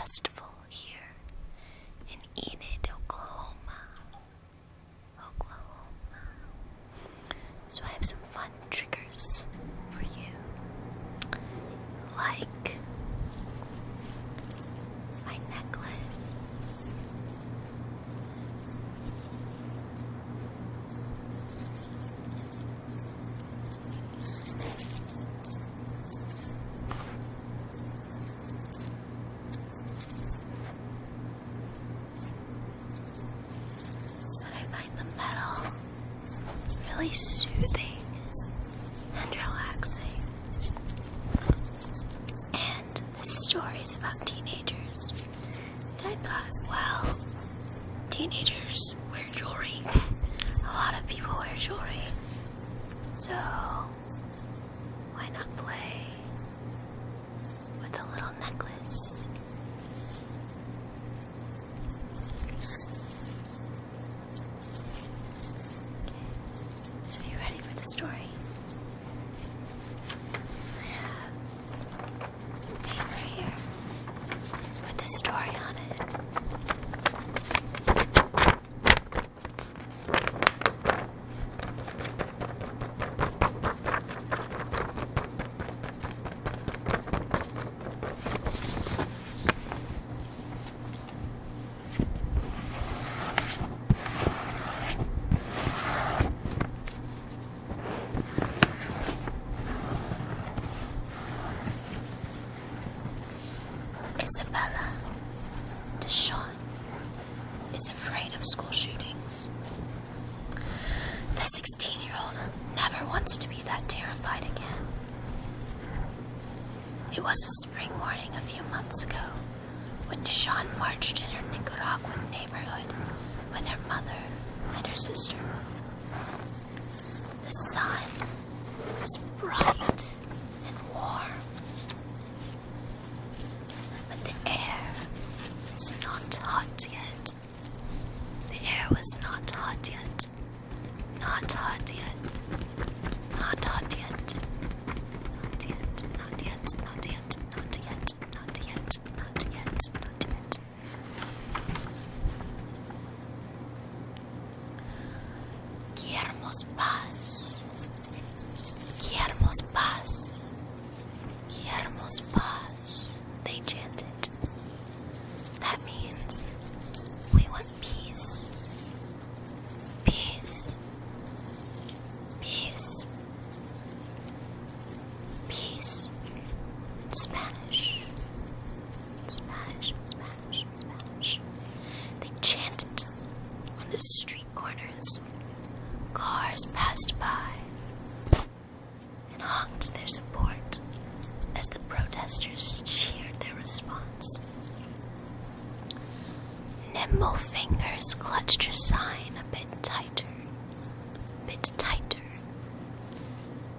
festival here in Enid, Oklahoma. So I have some fun triggers for you, like my necklace, and I find the metal really soothing and relaxing. And the stories about teenagers. And I thought, well, teenagers wear jewelry. A lot of people wear jewelry. So, why not play with a little necklace? So are you ready for the story? I have some paper here with the story on it. Isabella Deshawn is afraid of school shootings. The 16-year-old never wants to be that terrified again. It was a spring morning a few months ago when Deshawn marched in her Nicaraguan neighborhood with her mother and her sister. The sun was bright and warm, but the air was not hot yet. The air was not hot yet. Not hot yet. Not hot yet. Not yet. Not yet. Not yet. Not yet. Not yet. Not yet. Not yet. Queremos paz. Queremos paz. Queremos paz, they chanted. That means we want peace. Peace. Peace. Peace. In Spanish. Spanish, Spanish, Spanish. They chanted on the street corners. Cars passed by and honked their support as the protesters cheered their response. Nimble fingers clutched her sign a bit tighter. Bit tighter.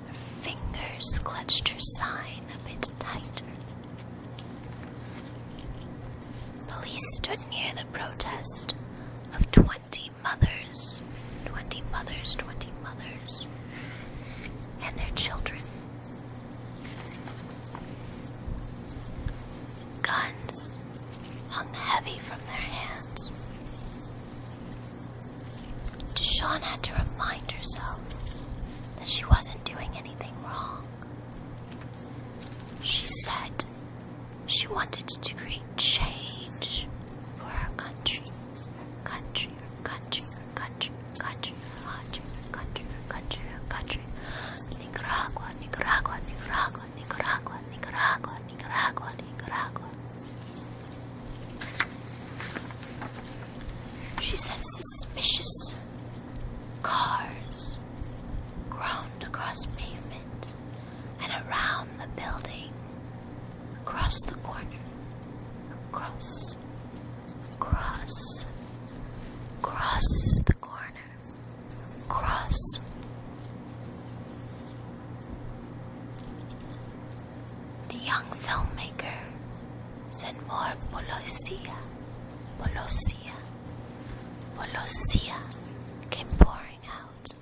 Her fingers clutched her sign a bit tighter. Police stood near the protest of 20 mothers, 20 mothers, 20 mothers, and their children. Guns hung heavy from their hands. Deshawn had to remind herself that she wasn't doing anything wrong. She said she wanted to create change for her country. Her country, her country, her country, her country, her country, her country, her country, her country. Nicaragua, Nicaragua, Nicaragua, Nicaragua, Nicaragua, Nicaragua, Nicaragua. She said suspicious cars groaned across pavement and around the building, across the corner, across the corner, across. The young filmmaker said more Polosia, Polosia, Polosia came pouring out.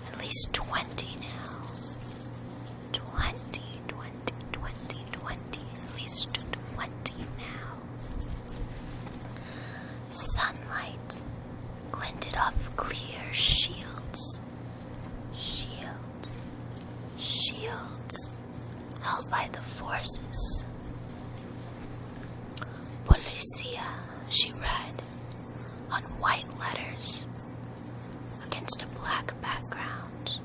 At least 20 now. 20, 20, 20, 20. At least 20 now. Lycia, she read, on white letters, against a black background.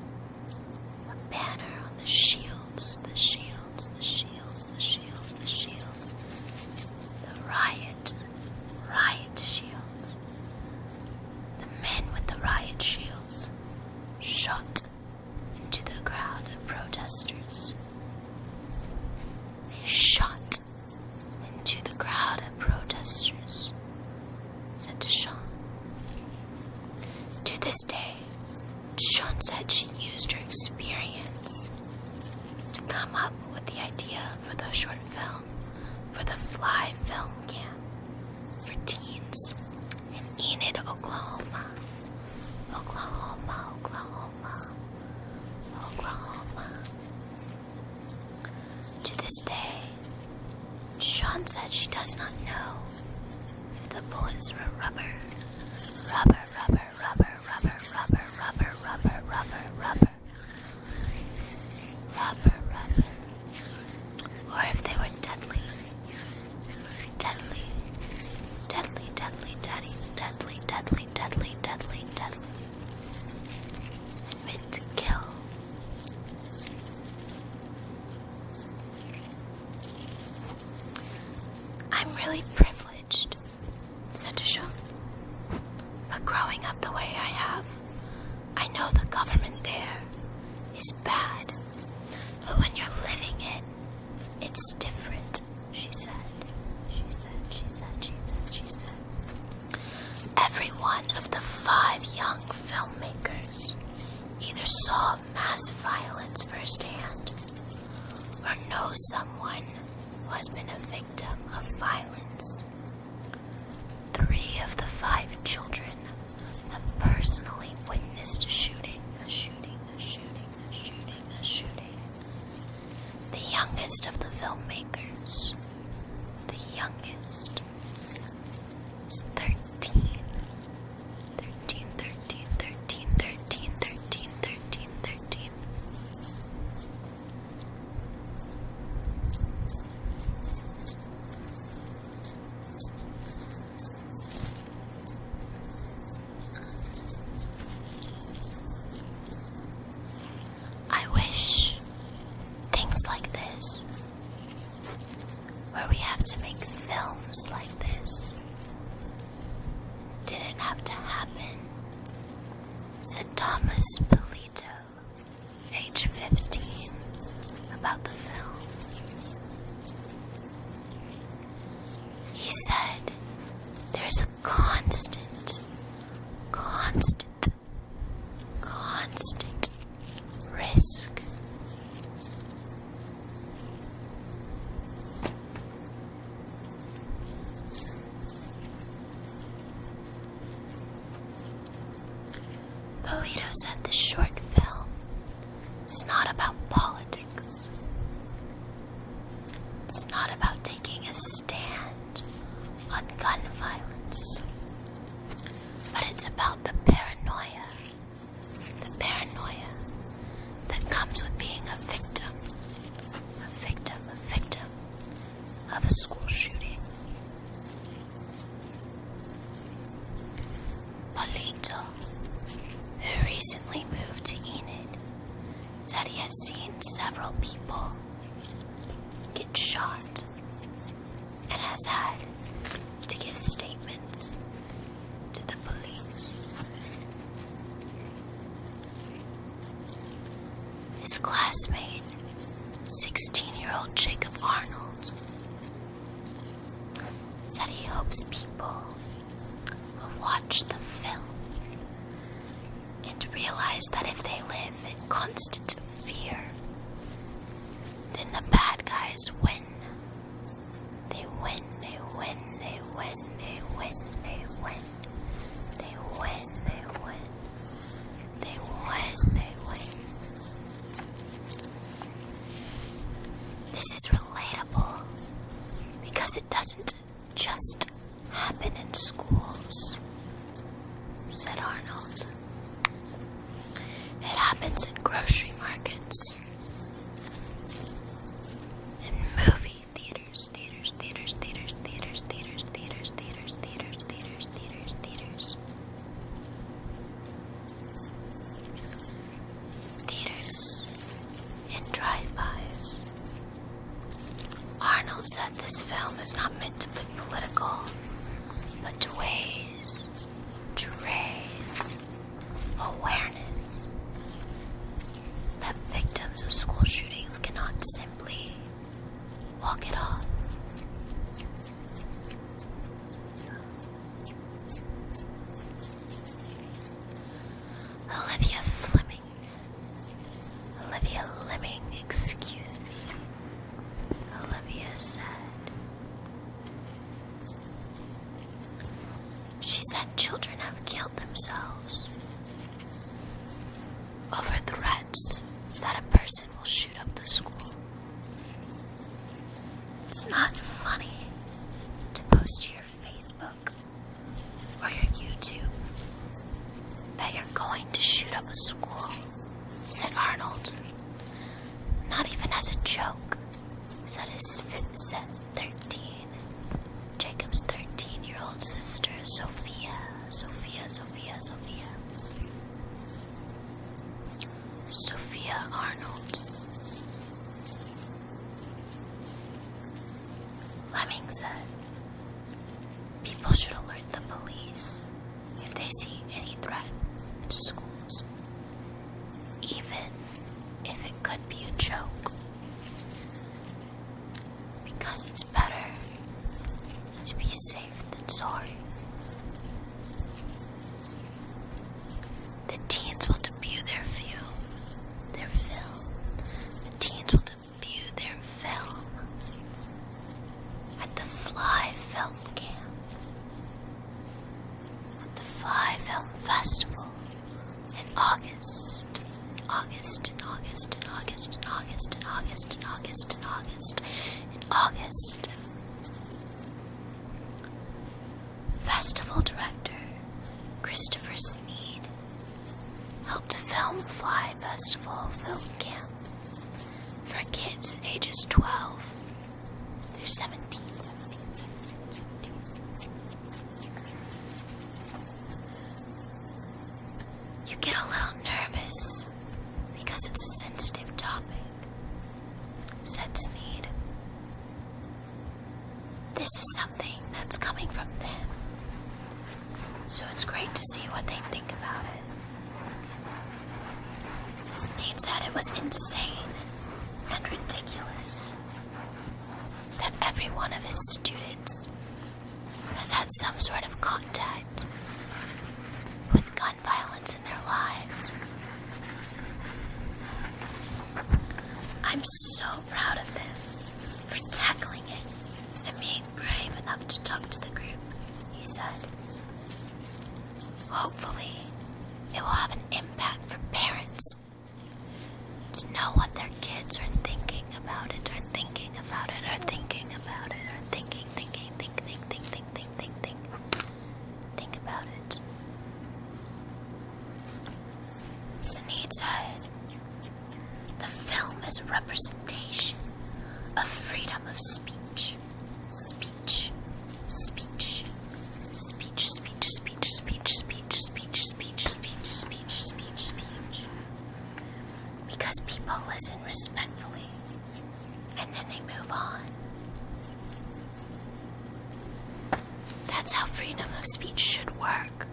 A banner on the shields, the shields, the shields, the shields, the shields. The riot shields. The men with the riot shields shot into the crowd of protesters. They shot into the crowd of protesters, said Deshawn. To this day, Deshawn said she used her experience to come up with the idea for the short film for the Fly Film Camp for teens in Enid, Oklahoma. To this day, Deshawn said she does not know if the bullets were rubber, or if they were deadly, and meant to kill. I'm really privileged, said Deshawn. But growing up the way I have, I know the government there is bad. But when you're living it, it's different, she said. Every one of the 5 young filmmakers either saw mass violence firsthand or knows someone who has been a victim of violence. 3 of the 5 children have personally witnessed a shooting. The youngest of the filmmakers, the youngest, is 13. I wish things like this, where we have to make films like this, didn't have to happen, said Thomas Polito, age 15, about the film. He said there's a constant risk. Polito said the short film is not about politics. It's not about taking a stand on gun violence. But it's about the paranoia that comes with being a victim of a school shooting. Polito, who recently moved to Enid, said he has seen several people get shot and has had to give statements to the police. His classmate, 16-year-old Jacob Arnold, said he hopes people will watch the film and realize that if they live in constant fear, then the bad guys win. They win. This is relatable because it doesn't just happen in schools, said Arnold. It happens in grocery markets, in movie theaters, political, but to raise awareness that victims of school shootings cannot simply walk it off. Olivia Lemming, excuse me. Olivia said, she said children have killed themselves over threats that a person will shoot up the school. It's not funny to post to your Facebook or your YouTube that you're going to shoot up a school, said Arnold. Not even as a joke, said 13, Jacob's 13-year-old sister, Sophia. Sophia Arnold. Lemming said, people should alert the police if they see any threat to schools, even if it could be a joke, because it's better to be safe than sorry. The teens will debut their film. The teens will debut their film at the Fly Film Camp, at the Fly Film Festival in August. Festival director Christopher Sneed helped film Fly Festival Film Camp for kids ages 12 through 17. You get a little nervous because it's a sensitive topic, said Sneed. This is something that's coming from them, so it's great to see what they think about it. Sneed said it was insane and ridiculous that every one of his students has had some sort of contact with gun violence in their lives. I'm so proud of them for tackling it and being brave enough to talk to the group, he said. Hopefully, it will have an impact for parents to know what their kids are thinking about it, or thinking about it, or thinking about it, or think about it. Sneed said, the film is a representation of freedom of speech. Because people listen respectfully, and then they move on. That's how freedom of speech should work,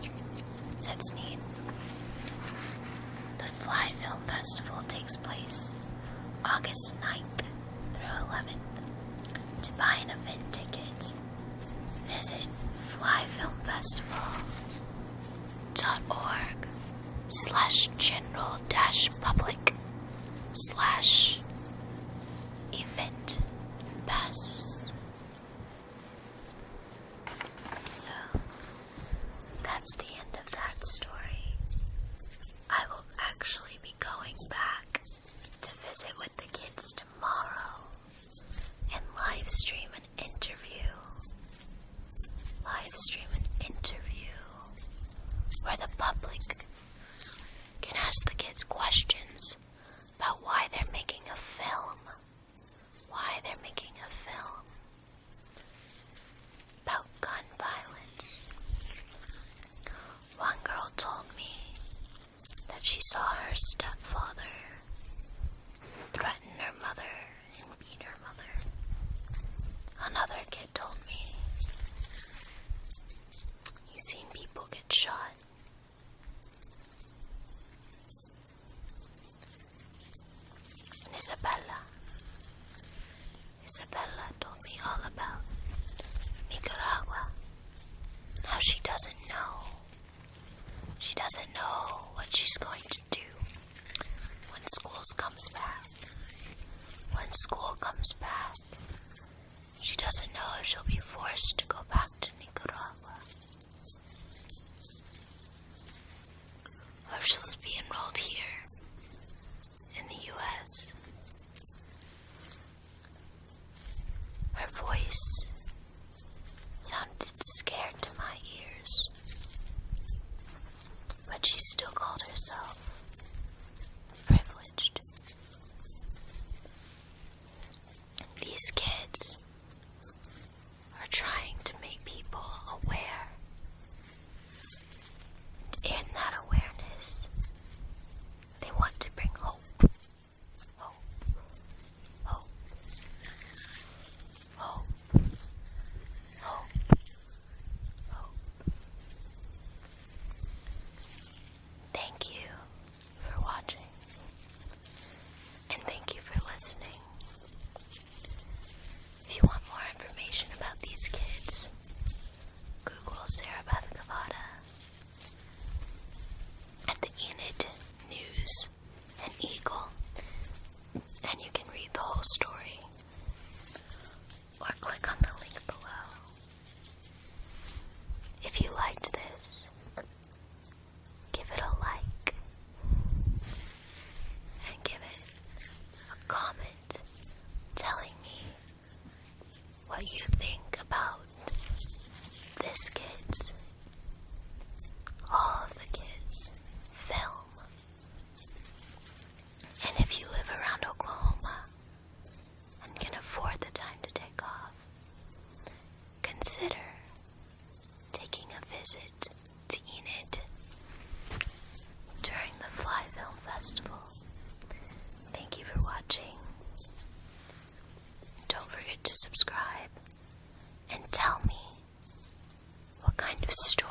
said Sneed. The Fly Film Festival takes place August 9th through 11th. To buy an event ticket, visit flyfilmfestival.org/general-public/event passes. So, that's the end of that story. I will actually be going back to visit with the kids tomorrow and live stream an interview where the public can ask the kids questions about why they're making a film. sounded scared to my ears, but she still called herself privileged. These kids are trying to make people aware, and in that awareness, they want to bring hope. Hope. Hope. Hope. Hope. Hope. Thank you for watching, and thank you for listening. If you want more information about these kids, Google Sarah Beth Cavada at the Enid News and Eagle, and you can read the whole story, or click on the link below. If you liked this, give it a like, and give it a comment telling me what you think about this kids, all of the kids, film. And if you live around Oklahoma and can afford the time to take off, consider taking a visit to Enid during the Fly Film Festival. Thank you for watching. Don't forget to subscribe and tell me what kind of story